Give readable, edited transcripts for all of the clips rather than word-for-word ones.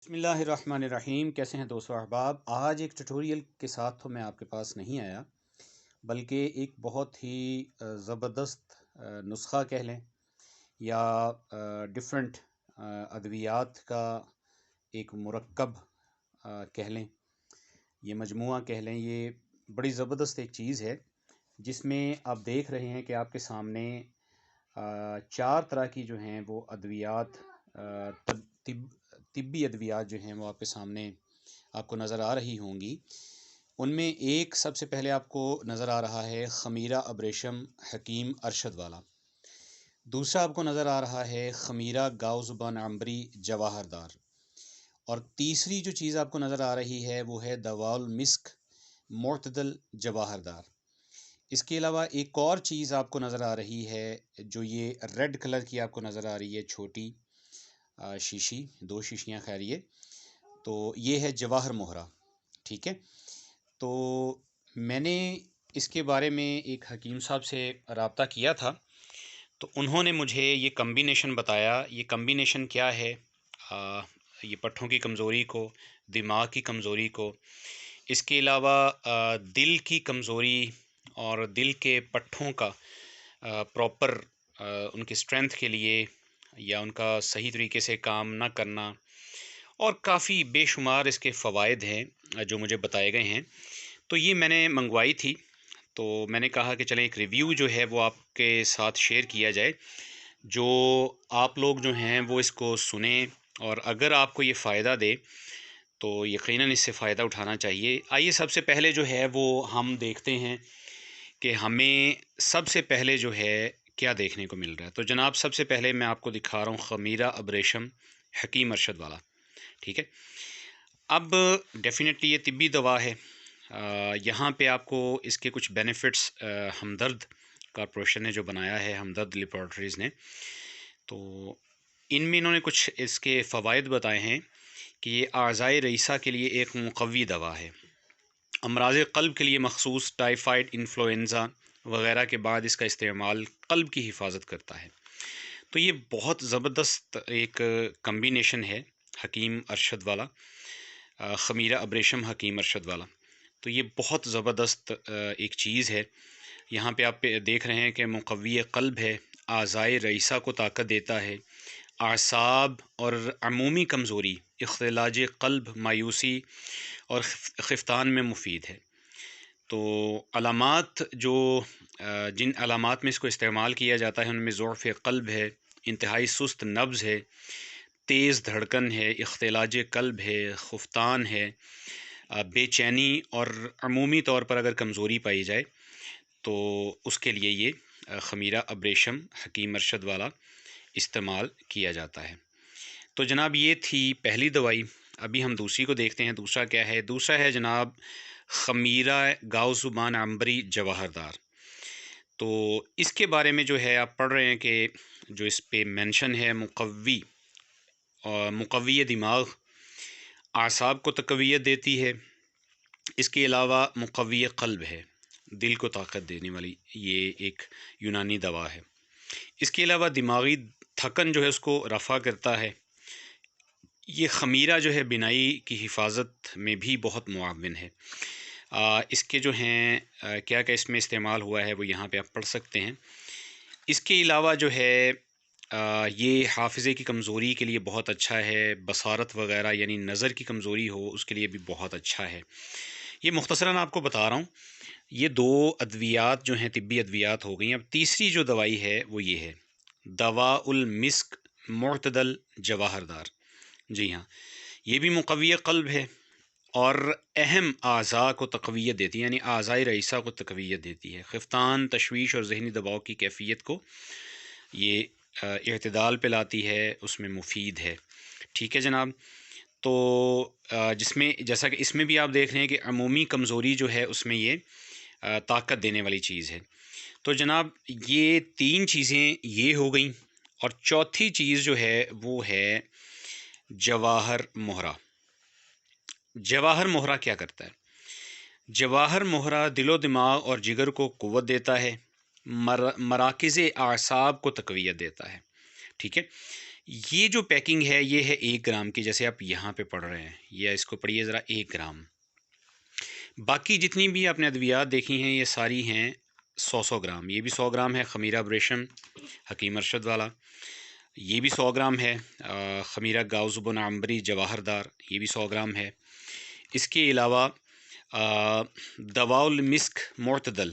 بسم اللہ الرحمن الرحیم۔ کیسے ہیں دوستو احباب؟ آج ایک ٹیوٹوریل کے ساتھ تو میں آپ کے پاس نہیں آیا، بلکہ ایک بہت ہی زبردست نسخہ کہہ لیں یا ڈفرینٹ ادویات کا ایک مرکب کہہ لیں، یہ مجموعہ کہہ لیں۔ یہ بڑی زبردست ایک چیز ہے جس میں آپ دیکھ رہے ہیں کہ آپ کے سامنے 4 طرح کی جو ہیں وہ ادویات، طبی ادویات جو ہیں وہ آپ کے سامنے آپ کو نظر آ رہی ہوں گی۔ ان میں ایک سب سے پہلے آپ کو نظر آ رہا ہے خمیرہ ابریشم حکیم ارشد والا۔ دوسرا آپ کو نظر آ رہا ہے خمیرہ گاؤ زبان عنبری جواہر دار۔ اور تیسری جو چیز آپ کو نظر آ رہی ہے وہ ہے دواء المسک معتدل جواہر دار۔ اس کے علاوہ ایک اور چیز آپ کو نظر آ رہی ہے جو یہ ریڈ کلر کی آپ کو نظر آ رہی ہے، چھوٹی شیشی، 2 شیشیاں خیریے، تو یہ ہے جواہر مہرہ۔ ٹھیک ہے، تو میں نے اس کے بارے میں ایک حکیم صاحب سے رابطہ کیا تھا، تو انہوں نے مجھے یہ کمبینیشن بتایا۔ یہ کمبینیشن کیا ہے؟ یہ پٹھوں کی کمزوری کو، دماغ کی کمزوری کو، اس کے علاوہ دل کی کمزوری اور دل کے پٹھوں کا پراپر ان کی اسٹرینتھ کے لیے یا ان کا صحیح طریقے سے کام نہ کرنا، اور کافی بے شمار اس کے فوائد ہیں جو مجھے بتائے گئے ہیں۔ تو یہ میں نے منگوائی تھی، تو میں نے کہا کہ چلیں ایک ریویو جو ہے وہ آپ کے ساتھ شیئر کیا جائے، جو آپ لوگ جو ہیں وہ اس کو سنیں، اور اگر آپ کو یہ فائدہ دے تو یقیناً اس سے فائدہ اٹھانا چاہیے۔ آئیے سب سے پہلے جو ہے وہ ہم دیکھتے ہیں کہ ہمیں سب سے پہلے جو ہے کیا دیکھنے کو مل رہا ہے۔ تو جناب سب سے پہلے میں آپ کو دکھا رہا ہوں خمیرہ ابریشم حکیم ارشد والا۔ ٹھیک ہے، اب ڈیفینیٹلی یہ طبی دوا ہے۔ یہاں پہ آپ کو اس کے کچھ بینیفٹس ہمدرد کارپوریشن نے جو بنایا ہے، ہمدرد لیبارٹریز نے، تو ان میں انہوں نے کچھ اس کے فوائد بتائے ہیں کہ یہ اعضائے رئیسہ کے لیے ایک مقوی دوا ہے، امراض قلب کے لیے مخصوص ٹائیفائڈ، انفلوئنزا وغیرہ کے بعد اس کا استعمال قلب کی حفاظت کرتا ہے۔ تو یہ بہت زبردست ایک کمبینیشن ہے حکیم ارشد والا، خمیرہ ابریشم حکیم ارشد والا۔ تو یہ بہت زبردست ایک چیز ہے۔ یہاں پہ آپ دیکھ رہے ہیں کہ مقوی قلب ہے، اعضائے رئیسہ کو طاقت دیتا ہے، اعصاب اور عمومی کمزوری، اختلاج قلب، مایوسی اور خفتان میں مفید ہے۔ تو علامات جن علامات میں اس کو استعمال کیا جاتا ہے ان میں ضعف قلب ہے، انتہائی سست نبض ہے، تیز دھڑکن ہے، اختلاج قلب ہے، خفتان ہے، بے چینی اور عمومی طور پر اگر کمزوری پائی جائے تو اس کے لیے یہ خمیرہ ابریشم حکیم ارشد والا استعمال کیا جاتا ہے۔ تو جناب یہ تھی پہلی دوائی۔ ابھی ہم دوسری کو دیکھتے ہیں۔ دوسرا کیا ہے؟ دوسرا ہے جناب خمیرہ گاؤ زبان عنبری جواہر دار۔ تو اس کے بارے میں جو ہے آپ پڑھ رہے ہیں کہ جو اس پہ مینشن ہے، مقوی دماغ، اعصاب کو تقویت دیتی ہے، اس کے علاوہ مقوی قلب ہے، دل کو طاقت دینے والی یہ ایک یونانی دوا ہے۔ اس کے علاوہ دماغی تھکن جو ہے اس کو رفع کرتا ہے۔ یہ خمیرہ جو ہے بینائی کی حفاظت میں بھی بہت معاون ہے۔ اس کے جو ہیں کیا کیا اس میں استعمال ہوا ہے وہ یہاں پہ آپ پڑھ سکتے ہیں۔ اس کے علاوہ جو ہے یہ حافظے کی کمزوری کے لیے بہت اچھا ہے، بصارت وغیرہ یعنی نظر کی کمزوری ہو اس کے لیے بھی بہت اچھا ہے۔ یہ مختصراً آپ کو بتا رہا ہوں۔ یہ 2 ادویات جو ہیں طبی ادویات ہو گئیں۔ اب تیسری جو دوائی ہے وہ یہ ہے دواء المسک معتدل جواہر دار۔ جی ہاں، یہ بھی مقوی قلب ہے اور اہم اعضاء کو تقویت دیتی ہے، یعنی اعضائے رئیسہ کو تقویت دیتی ہے۔ خفتان، تشویش اور ذہنی دباؤ کی کیفیت کو یہ اعتدال پہ لاتی ہے، اس میں مفید ہے۔ ٹھیک ہے جناب، تو جس میں جیسا کہ اس میں بھی آپ دیکھ رہے ہیں کہ عمومی کمزوری جو ہے اس میں یہ طاقت دینے والی چیز ہے۔ تو جناب یہ 3 چیزیں یہ ہو گئیں، اور چوتھی چیز جو ہے وہ ہے جواہر مہرہ۔ جواہر مہرہ کیا کرتا ہے؟ جواہر مہرہ دل و دماغ اور جگر کو قوت دیتا ہے، مراکز اعصاب کو تقویت دیتا ہے۔ ٹھیک ہے، یہ جو پیکنگ ہے یہ ہے 1 گرام کی، جیسے آپ یہاں پہ پڑھ رہے ہیں، یا اس کو پڑھیے ذرا 1 گرام۔ باقی جتنی بھی آپ نے ادویات دیکھی ہیں یہ ساری ہیں 100 گرام۔ یہ بھی 100 گرام ہے خمیرہ ابریشم حکیم ارشد والا، یہ بھی 100 گرام ہے خمیرہ گاؤزبن عنبری جواہر دار، یہ بھی 100 گرام ہے۔ اس کے علاوہ دواء المسک معتدل،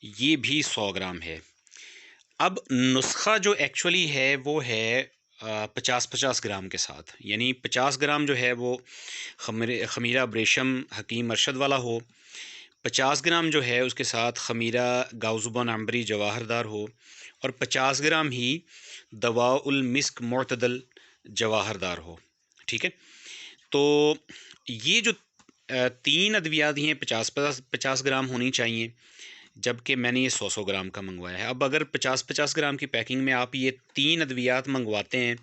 یہ بھی 100 گرام ہے۔ اب نسخہ جو ایکچولی ہے وہ ہے 50 گرام کے ساتھ، یعنی 50 گرام جو ہے وہ خمیرہ ابریشم حکیم ارشد والا ہو، 50 گرام جو ہے اس کے ساتھ خمیرہ گاؤزبن عنبری جواہر دار ہو، اور 50 گرام ہی دواء المسک معتدل جواہر دار ہو، ٹھیک ہے۔ تو یہ جو 3 ادویات ہیں 50 گرام ہونی چاہیے، جبکہ میں نے یہ 100 گرام کا منگوایا ہے۔ اب اگر 50 گرام کی پیکنگ میں آپ یہ 3 ادویات منگواتے ہیں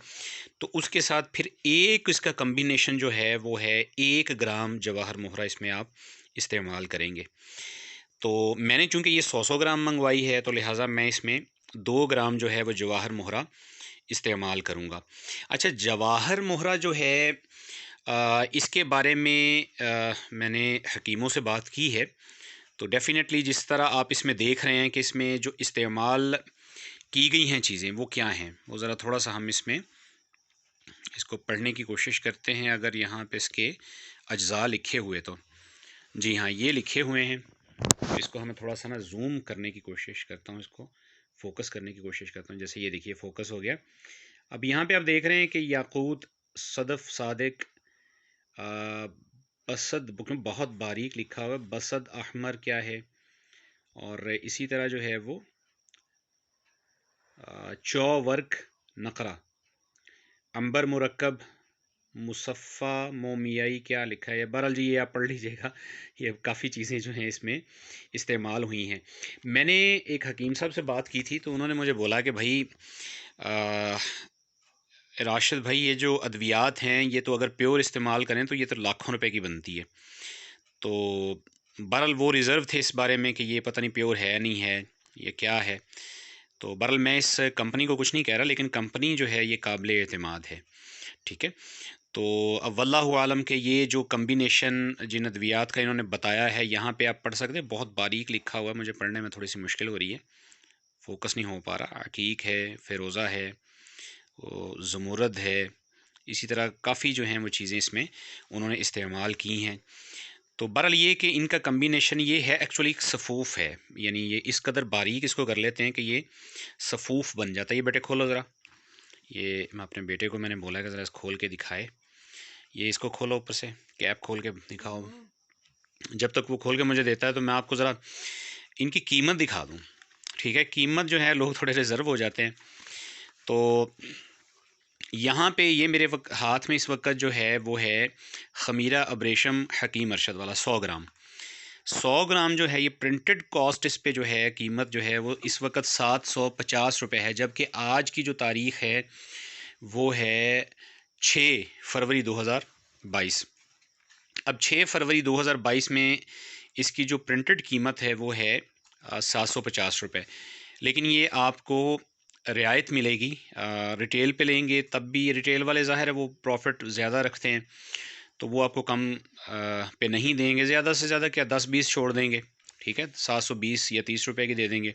تو اس کے ساتھ پھر ایک اس کا کمبینیشن جو ہے وہ ہے 1 گرام جواہر مہرہ اس میں آپ استعمال کریں گے۔ تو میں نے چونکہ یہ 100 گرام منگوائی ہے تو لہٰذا میں اس میں 2 گرام جو ہے وہ جواہر مہرہ استعمال کروں گا۔ اچھا، جواہر مہرہ جو ہے اس کے بارے میں نے حکیموں سے بات کی ہے، تو ڈیفینیٹلی جس طرح آپ اس میں دیکھ رہے ہیں کہ اس میں جو استعمال کی گئی ہیں چیزیں وہ کیا ہیں، وہ ذرا تھوڑا سا ہم اس کو پڑھنے کی کوشش کرتے ہیں۔ اگر یہاں پہ اس کے اجزاء لکھے ہوئے تو جی ہاں یہ لکھے ہوئے ہیں، اس کو ہمیں تھوڑا سا نا زوم کرنے کی کوشش کرتا ہوں، اس کو فوکس کرنے کی کوشش کرتا ہوں، جیسے یہ دیکھیے فوکس ہو گیا۔ اب یہاں پہ آپ دیکھ رہے ہیں کہ یاقوت، صدف، صادق، بسد، بہت باریک لکھا ہوا ہے، بسد احمر کیا ہے، اور اسی طرح جو ہے وہ چو ورک نقرہ، عنبر مرکب، مصفہ مومیائی کیا لکھا ہے، بہرحال جی یہ آپ پڑھ لیجیے گا، یہ کافی چیزیں جو ہیں اس میں استعمال ہوئی ہیں۔ میں نے ایک حکیم صاحب سے بات کی تھی تو انہوں نے مجھے بولا کہ بھائی راشد بھائی یہ جو ادویات ہیں یہ تو اگر پیور استعمال کریں تو یہ تو لاکھوں روپے کی بنتی ہے، تو بہرحال وہ ریزرو تھے اس بارے میں کہ یہ پتہ نہیں پیور ہے نہیں ہے یہ کیا ہے، تو بہرحال میں اس کمپنی کو کچھ نہیں کہہ رہا، لیکن کمپنی جو ہے یہ قابل اعتماد ہے، ٹھیک ہے۔ تو اب واللہ عالم کہ یہ جو کمبینیشن جن ادویات کا انہوں نے بتایا ہے یہاں پہ آپ پڑھ سکتے ہیں، بہت باریک لکھا ہوا ہے، مجھے پڑھنے میں تھوڑی سی مشکل ہو رہی ہے، فوکس نہیں ہو پا رہا۔ عقیق ہے، فیروزہ ہے، زمرد ہے، اسی طرح کافی جو ہیں وہ چیزیں اس میں انہوں نے استعمال کی ہیں۔ تو بہرحال یہ کہ ان کا کمبینیشن یہ ہے، ایکچولی ایک صفوف ہے، یعنی یہ اس قدر باریک اس کو کر لیتے ہیں کہ یہ صفوف بن جاتا ہے۔ یہ بیٹے کھولو ذرا، یہ میں اپنے بیٹے کو میں نے بولا کہ ذرا اس کھول کے دکھائے، یہ اس کو کھولو اوپر سے، کیپ کھول کے دکھاؤ۔ جب تک وہ کھول کے مجھے دیتا ہے تو میں آپ کو ذرا ان کی قیمت دکھا دوں، ٹھیک ہے۔ قیمت جو ہے لوگ تھوڑے ریزرو ہو جاتے ہیں، تو یہاں پہ یہ میرے ہاتھ میں اس وقت جو ہے وہ ہے خمیرہ ابریشم حکیم ارشد والا 100 گرام۔ 100 گرام جو ہے یہ پرنٹڈ کاسٹ اس پہ جو ہے قیمت جو ہے وہ اس وقت 750 روپے ہے، جبکہ آج کی جو تاریخ ہے وہ ہے 6 فروری 2022۔ اب 6 فروری 2022 میں اس کی جو پرنٹڈ قیمت ہے وہ ہے 750 روپے، لیکن یہ آپ کو رعایت ملے گی، ریٹیل پہ لیں گے تب بھی ریٹیل والے ظاہر ہے وہ پروفٹ زیادہ رکھتے ہیں تو وہ آپ کو کم پہ نہیں دیں گے، زیادہ سے زیادہ کیا 10-20 چھوڑ دیں گے، ٹھیک ہے، 720 یا 30 روپے کی دے دیں گے۔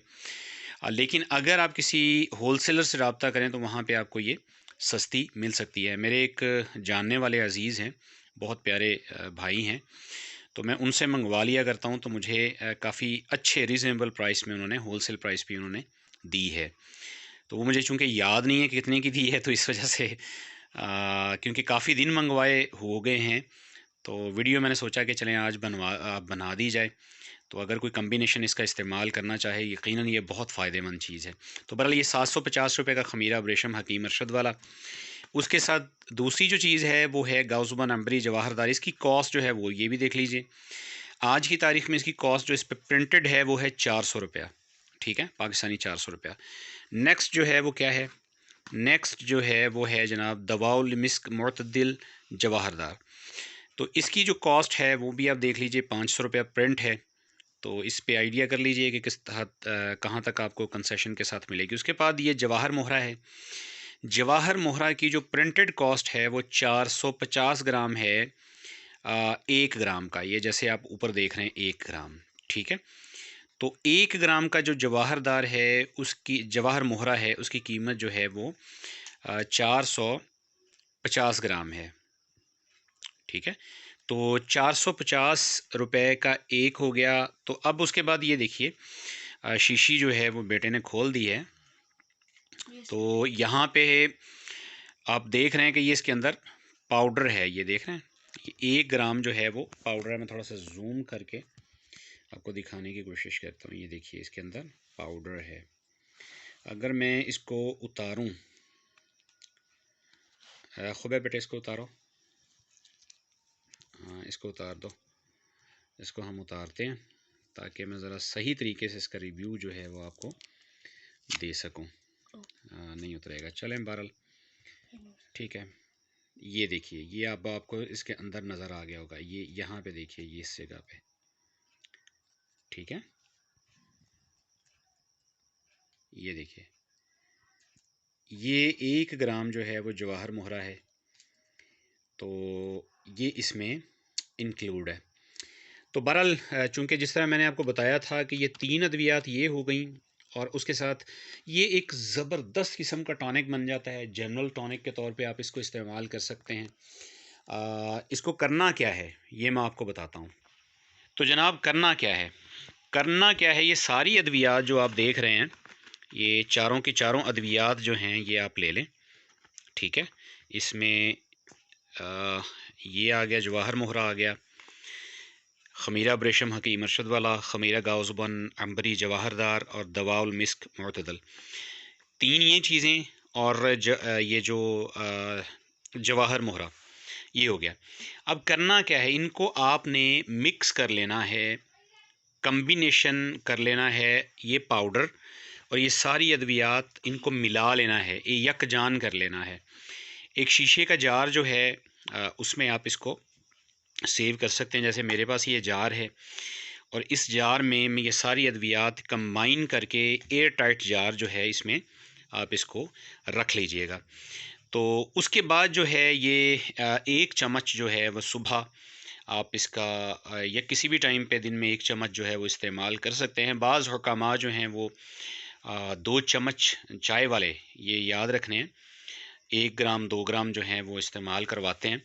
لیکن اگر آپ کسی ہول سیلر سے رابطہ کریں تو وہاں پہ آپ کو یہ سستی مل سکتی ہے۔ میرے ایک جاننے والے عزیز ہیں، بہت پیارے بھائی ہیں، تو میں ان سے منگوا لیا کرتا ہوں، تو مجھے کافی اچھے ریزنیبل پرائس میں انہوں نے ہول سیل پرائس بھی انہوں نے دی ہے۔ تو وہ مجھے چونکہ یاد نہیں ہے کہ کتنے کی دی ہے، تو اس وجہ سے کیونکہ کافی دن منگوائے ہو گئے ہیں تو ویڈیو میں نے سوچا کہ چلیں آج بنا دی جائے، تو اگر کوئی کمبینیشن اس کا استعمال کرنا چاہے یقیناً یہ بہت فائدہ مند چیز ہے۔ تو بہرحال یہ 750 روپے کا خمیرہ ابریشم حکیم ارشد والا، اس کے ساتھ دوسری جو چیز ہے وہ ہے گاؤزبن عنبری جواہر دار۔ اس کی کاسٹ جو ہے وہ یہ بھی دیکھ لیجئے، آج کی تاریخ میں اس کی کاسٹ جو اس پہ پرنٹڈ ہے وہ ہے 400 روپیہ، ٹھیک ہے، پاکستانی 400 روپیہ۔ نیکسٹ جو ہے وہ کیا ہے، نیکسٹ جو ہے وہ ہے جناب دواء المسک معتدل جواہر دار، تو اس کی جو کاسٹ ہے وہ بھی آپ دیکھ لیجئے 500 روپیہ پرنٹ ہے، تو اس پہ آئیڈیا کر لیجئے کہ کس حد کہاں تک آپ کو کنسیشن کے ساتھ ملے گی۔ اس کے بعد یہ جواہر مہرہ ہے، جواہر مہرہ کی جو پرنٹڈ کاسٹ ہے وہ 450 گرام ہے 1 گرام کا، یہ جیسے آپ اوپر دیکھ رہے ہیں 1 گرام، ٹھیک ہے. تو 1 گرام کا جو جواہر دار ہے اس کی جواہر مہرہ ہے اس کی قیمت جو ہے وہ 450 گرام ہے، ٹھیک ہے. تو 450 روپے کا ایک ہو گیا. تو اب اس کے بعد یہ دیکھیے شیشی جو ہے وہ بیٹے نے کھول دی ہے. تو یہاں پہ آپ دیکھ رہے ہیں کہ یہ اس کے اندر پاؤڈر ہے، یہ دیکھ رہے ہیں 1 گرام جو ہے وہ پاؤڈر ہے. میں تھوڑا سا زوم کر کے آپ کو دکھانے کی کوشش کرتا ہوں. یہ دیکھیے اس کے اندر پاؤڈر ہے. اگر میں اس کو اتاروں، خوبے بیٹے اس کو اتارو، ہاں اس کو اتار دو. اس کو ہم اتارتے ہیں تاکہ میں ذرا صحیح طریقے سے اس کا ریویو جو ہے وہ آپ کو دے سکوں. نہیں اترے گا، چلیں بہرحال ٹھیک ہے. یہ دیکھیے یہ اب آپ کو اس کے اندر نظر آ گیا ہوگا. یہ یہاں پہ دیکھیے، یہ اس جگہ پہ، ٹھیک ہے. یہ دیکھیے یہ 1 گرام جو ہے وہ جواہر مہرہ ہے، تو یہ اس میں انکلوڈ ہے. تو بہرحال چونکہ جس طرح میں نے آپ کو بتایا تھا کہ یہ 3 ادویات یہ ہو گئیں، اور اس کے ساتھ یہ ایک زبردست قسم کا ٹانک بن جاتا ہے. جنرل ٹانک کے طور پہ آپ اس کو استعمال کر سکتے ہیں. اس کو کرنا کیا ہے یہ میں آپ کو بتاتا ہوں. تو جناب کرنا کیا ہے، کرنا کیا ہے، یہ ساری ادویات جو آپ دیکھ رہے ہیں، یہ چاروں کی چاروں ادویات جو ہیں یہ آپ لے لیں، ٹھیک ہے. اس میں یہ آ گیا جواہر مہرہ، آ گیا خمیرہ بریشم حکیم ارشد والا، خمیرہ گاوزبان عنبری جواہر دار، اور دواء المسک معتدل. 3 یہ چیزیں، اور یہ جو جواہر مہرہ یہ ہو گیا. اب کرنا کیا ہے، ان کو آپ نے مکس کر لینا ہے، کمبینیشن کر لینا ہے. یہ پاؤڈر اور یہ ساری ادویات ان کو ملا لینا ہے، یکجان کر لینا ہے. ایک شیشے کا جار جو ہے اس میں آپ اس کو سیو کر سکتے ہیں. جیسے میرے پاس یہ جار ہے، اور اس جار میں یہ ساری ادویات کمبائن کر کے ایئر ٹائٹ جار جو ہے اس میں آپ اس کو رکھ لیجئے گا. تو اس کے بعد جو ہے یہ 1 چمچ جو ہے وہ صبح آپ اس کا یا کسی بھی ٹائم پہ دن میں 1 چمچ جو ہے وہ استعمال کر سکتے ہیں. بعض حکامات جو ہیں وہ 2 چمچ چائے والے یہ یاد رکھنے ہیں، 1 گرام 2 گرام جو ہیں وہ استعمال کرواتے ہیں.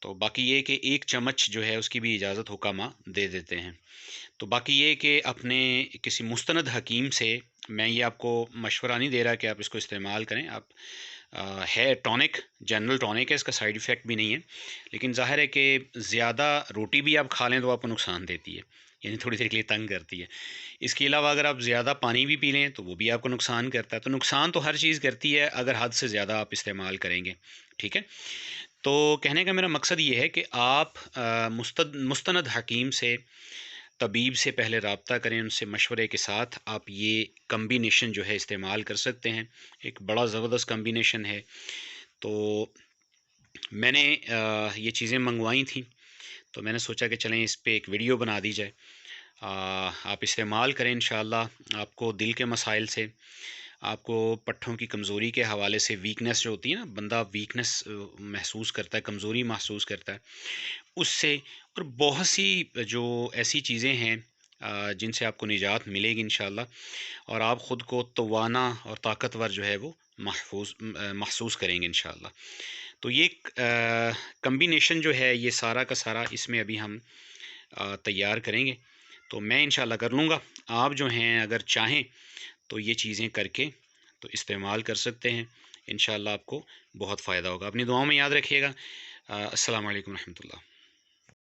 تو باقی یہ کہ 1 چمچ جو ہے اس کی بھی اجازت حکامہ دے دیتے ہیں. تو باقی یہ کہ اپنے کسی مستند حکیم سے، میں یہ آپ کو مشورہ نہیں دے رہا کہ آپ اس کو استعمال کریں. آپ ہے ٹونک، جنرل ٹونک ہے، اس کا سائیڈ ایفیکٹ بھی نہیں ہے، لیکن ظاہر ہے کہ زیادہ روٹی بھی آپ کھا لیں تو آپ کو نقصان دیتی ہے، یعنی تھوڑی دیر کے لیے تنگ کرتی ہے. اس کے علاوہ اگر آپ زیادہ پانی بھی پی لیں تو وہ بھی آپ کو نقصان کرتا ہے. تو نقصان تو ہر چیز کرتی ہے اگر حد سے زیادہ آپ استعمال کریں گے، ٹھیک ہے. تو کہنے کا میرا مقصد یہ ہے کہ آپ مستند حکیم سے، طبیب سے پہلے رابطہ کریں، ان سے مشورے کے ساتھ آپ یہ کمبینیشن جو ہے استعمال کر سکتے ہیں. ایک بڑا زبردست کمبینیشن ہے. تو میں نے یہ چیزیں منگوائی تھیں، تو میں نے سوچا کہ چلیں اس پہ ایک ویڈیو بنا دی جائے. آپ استعمال کریں انشاءاللہ. آپ کو دل کے مسائل سے، آپ کو پٹھوں کی کمزوری کے حوالے سے، ویکنس جو ہوتی ہے نا، بندہ ویکنس محسوس کرتا ہے، کمزوری محسوس کرتا ہے، اس سے، اور بہت سی جو ایسی چیزیں ہیں جن سے آپ کو نجات ملے گی انشاءاللہ، اور آپ خود کو توانا اور طاقتور جو ہے وہ محسوس کریں گے انشاءاللہ. تو یہ کمبینیشن جو ہے یہ سارا کا سارا اس میں ابھی ہم تیار کریں گے. تو میں انشاءاللہ کر لوں گا. آپ جو ہیں اگر چاہیں تو یہ چیزیں کر کے تو استعمال کر سکتے ہیں. انشاءاللہ آپ کو بہت فائدہ ہوگا. اپنی دعاؤں میں یاد رکھیے گا. السلام علیکم ورحمۃ اللہ.